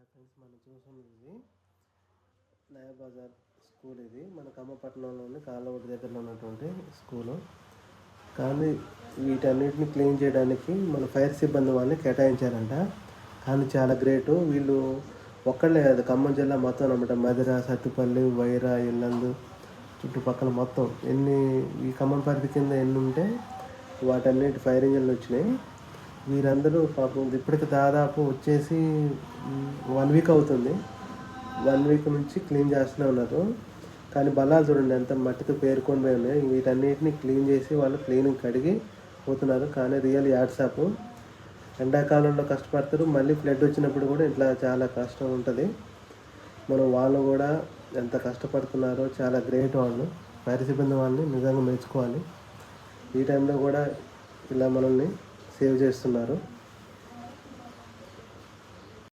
Friends, మనం చూసాం ఇది నయా బజార్ స్కూల్. ఇది మన ఖమ్మంపట్నంలోని కాళ్ళగొడ్డు దగ్గరలో ఉన్నటువంటి స్కూలు. కానీ వీటన్నిటిని క్లీన్ చేయడానికి మన ఫైర్ సిబ్బంది వాళ్ళని కేటాయించారంట. కానీ చాలా గ్రేటు. వీళ్ళు ఒక్కళ్ళే కాదు, ఖమ్మం జిల్లా మొత్తం అనమాట. మధిర, సత్తుపల్లి, వైరా, ఇల్లందు చుట్టుపక్కల మొత్తం ఈ ఖమ్మం పరిధి కింద ఎన్ని ఉంటే వాటన్నిటి ఫైర్ ఇంజన్లు వచ్చినాయి. వీరందరూ పాపం ఇప్పటికి దాదాపు వచ్చేసి 1 వీక్ అవుతుంది. 1 వీక్ నుంచి క్లీన్ చేస్తూనే ఉన్నారు. కానీ బలాలు చూడండి ఎంత మట్టితో పేరుకొని పోయి ఉన్నాయి. వీటన్నిటిని క్లీన్ చేసి వాళ్ళు క్లీనింగ్ కడిగి పోతున్నారు. కానీ రియల్ యాడ్సాప్. ఎండాకాలంలో కష్టపడతారు, మళ్ళీ ఫ్లడ్ వచ్చినప్పుడు కూడా ఇట్లా చాలా కష్టం ఉంటుంది. వాళ్ళు కూడా ఎంత కష్టపడుతున్నారో, చాలా గ్రేట్ వాళ్ళు. ఫైర్ సిబ్బంది వాళ్ళని నిజంగా మెచ్చుకోవాలి. ఈ టైంలో కూడా ఇలా మనల్ని సేవ్ చేస్తున్నారు.